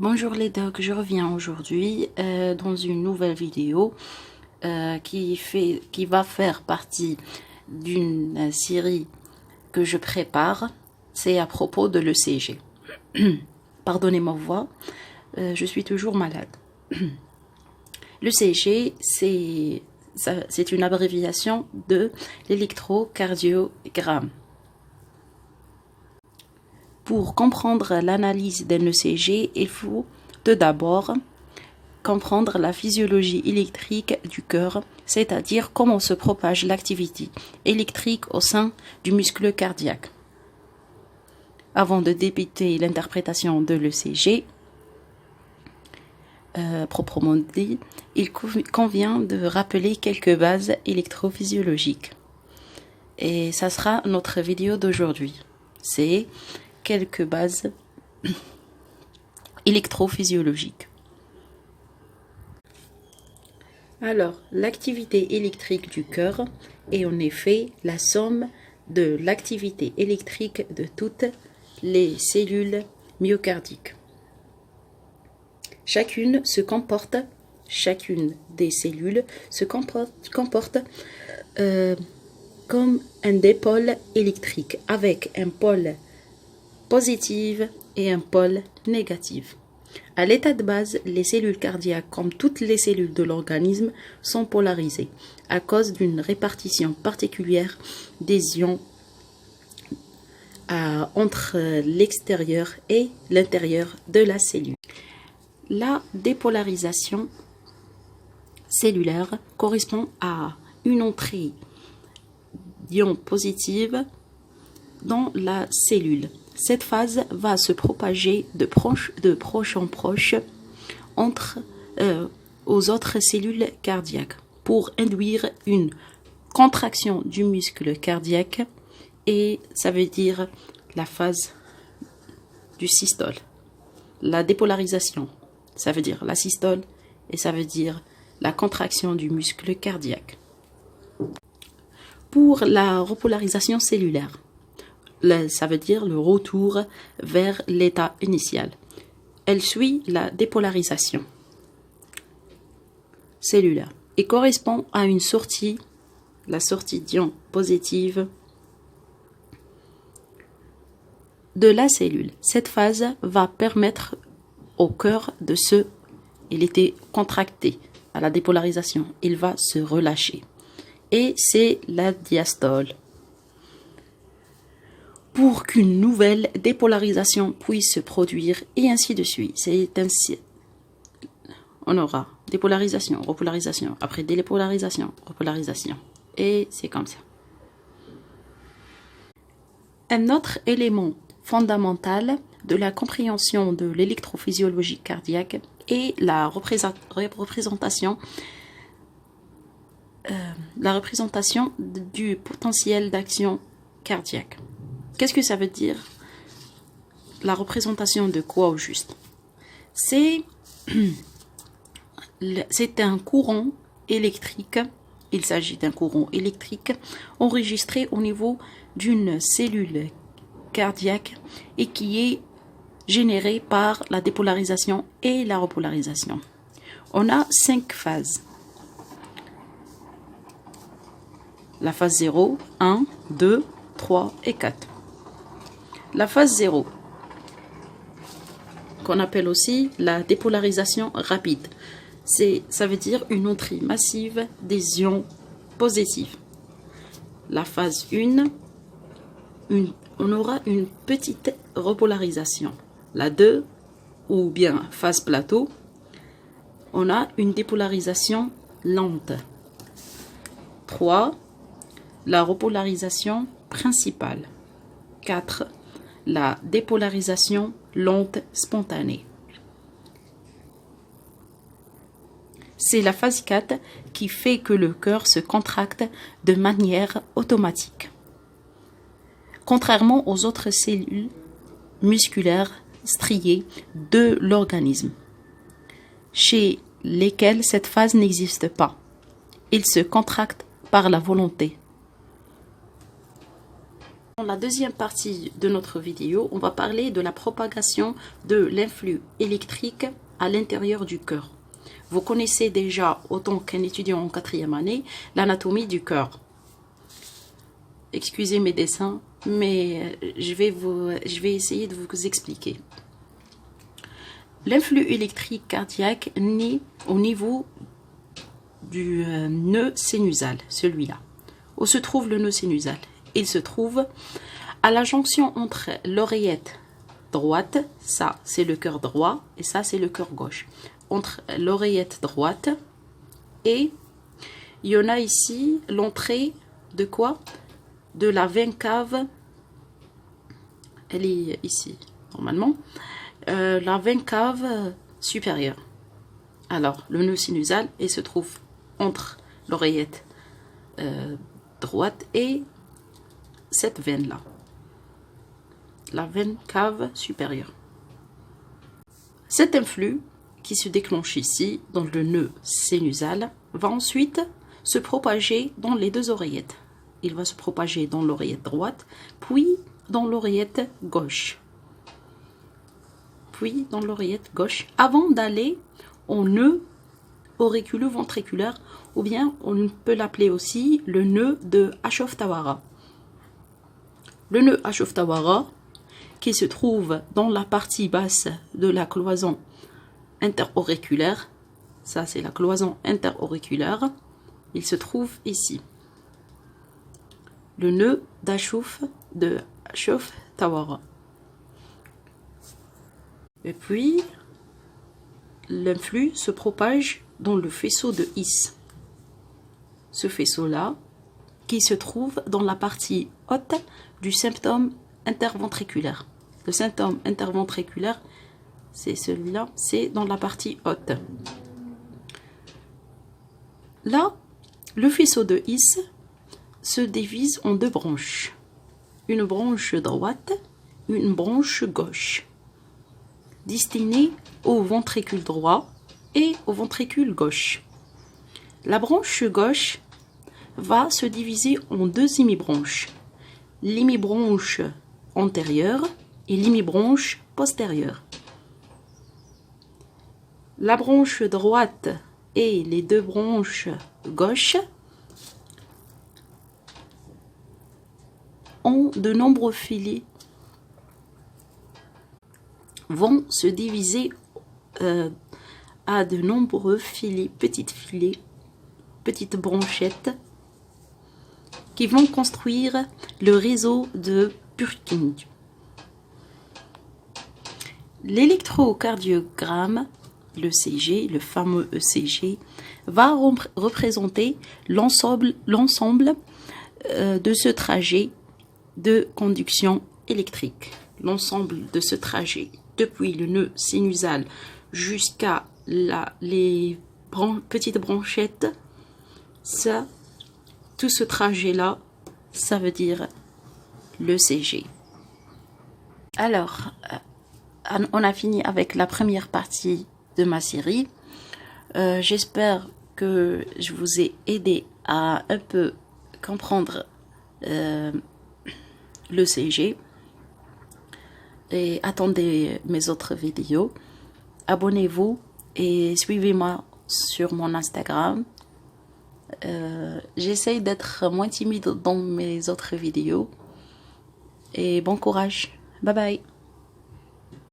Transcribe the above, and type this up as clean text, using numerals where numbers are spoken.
Bonjour les docs, je reviens aujourd'hui dans une nouvelle vidéo qui va faire partie d'une série que je prépare. C'est à propos de l'ECG. Pardonnez ma voix, je suis toujours malade. L'ECG, c'est une abréviation de l'électrocardiogramme. Pour comprendre l'analyse d'un ECG, il faut tout d'abord comprendre la physiologie électrique du cœur, c'est-à-dire comment se propage l'activité électrique au sein du muscle cardiaque. Avant de débuter l'interprétation de l'ECG, proprement dit, il convient de rappeler quelques bases électrophysiologiques. Et ça sera notre vidéo d'aujourd'hui. C'est quelques bases électrophysiologiques. Alors, l'activité électrique du cœur est en effet la somme de l'activité électrique de toutes les cellules myocardiques. Chacune des cellules se comporte comme un dipôle électrique avec un pôle positif et un pôle négatif. À l'état de base, les cellules cardiaques, comme toutes les cellules de l'organisme, sont polarisées à cause d'une répartition particulière des ions entre l'extérieur et l'intérieur de la cellule. La dépolarisation cellulaire correspond à une entrée d'ions positifs dans la cellule. Cette phase va se propager de proche en proche aux autres cellules cardiaques pour induire une contraction du muscle cardiaque, et ça veut dire la phase du systole. La dépolarisation, ça veut dire la systole, et ça veut dire la contraction du muscle cardiaque. Pour la repolarisation cellulaire, ça veut dire le retour vers l'état initial. Elle suit la dépolarisation cellulaire et correspond à une sortie, la sortie d'ions positifs de la cellule. Cette phase va permettre au cœur il était contracté à la dépolarisation, il va se relâcher. Et c'est la diastole. Pour qu'une nouvelle dépolarisation puisse se produire, et ainsi de suite. C'est ainsi. On aura dépolarisation, repolarisation, après dépolarisation, repolarisation. Et c'est comme ça. Un autre élément fondamental de la compréhension de l'électrophysiologie cardiaque est la représentation du potentiel d'action cardiaque. Qu'est-ce que ça veut dire? La représentation de quoi au juste? C'est un courant électrique. Il s'agit d'un courant électrique enregistré au niveau d'une cellule cardiaque et qui est généré par la dépolarisation et la repolarisation. On a 5 phases. La phase 0, 1, 2, 3 et 4. La phase 0, qu'on appelle aussi la dépolarisation rapide, ça veut dire une entrée massive des ions positifs. La phase 1, on aura une petite repolarisation. La 2, ou bien phase plateau, on a une dépolarisation lente. 3, la repolarisation principale. 4, la dépolarisation lente spontanée. C'est la phase 4 qui fait que le cœur se contracte de manière automatique. Contrairement aux autres cellules musculaires striées de l'organisme, chez lesquelles cette phase n'existe pas. Il se contracte par la volonté. la deuxième partie de notre vidéo, on va parler de la propagation de l'influx électrique à l'intérieur du cœur. Vous connaissez déjà, autant qu'un étudiant en 4e année, l'anatomie du cœur. Excusez mes dessins, mais je vais essayer de vous expliquer. L'influx électrique cardiaque naît au niveau du nœud sinusal, celui-là. Où se trouve le nœud sinusal? Il se trouve à la jonction entre l'oreillette droite, ça c'est le cœur droit, et ça c'est le cœur gauche. Entre l'oreillette droite et il y en a ici l'entrée de quoi? De la veine cave, elle est ici normalement, la veine cave supérieure. Alors le nœud sinusal, il se trouve entre l'oreillette droite et cette veine là, la veine cave supérieure. Cet influx qui se déclenche ici dans le nœud sinusal va ensuite se propager dans les deux oreillettes. Il va se propager dans l'oreillette droite, puis dans l'oreillette gauche, avant d'aller au nœud auriculo-ventriculaire, ou bien on peut l'appeler aussi le nœud de Hashofta-Wara. Le nœud Hashofta-Wara, qui se trouve dans la partie basse de la cloison interauriculaire, ça c'est la cloison interauriculaire, il se trouve ici. Le nœud de Hashofta-Wara. Et puis, l'influx se propage dans le faisceau de His. Ce faisceau-là, qui se trouve dans la partie haute du symptôme interventriculaire. Le symptôme interventriculaire, c'est celui-là, c'est dans la partie haute. Là, le faisceau de His se divise en deux branches. Une branche droite, une branche gauche, destinée au ventricule droit et au ventricule gauche. La branche gauche va se diviser en deux hémibranches, l'hémibranche antérieure et l'hémibranche postérieure. La branche droite et les deux branches gauches ont de nombreux filets, vont se diviser à de nombreux filets, petites branchettes qui vont construire le réseau de Purkinje. L'électrocardiogramme, le CG, le fameux ECG, va représenter l'ensemble de ce trajet de conduction électrique. L'ensemble de ce trajet depuis le nœud sinusal jusqu'à les petites branchettes, ça, tout ce trajet-là, ça veut dire le CG. Alors, on a fini avec la première partie de ma série. J'espère que je vous ai aidé à un peu comprendre le CG. Et attendez mes autres vidéos. Abonnez-vous et suivez-moi sur mon Instagram. J'essaye d'être moins timide dans mes autres vidéos. Et bon courage. Bye bye.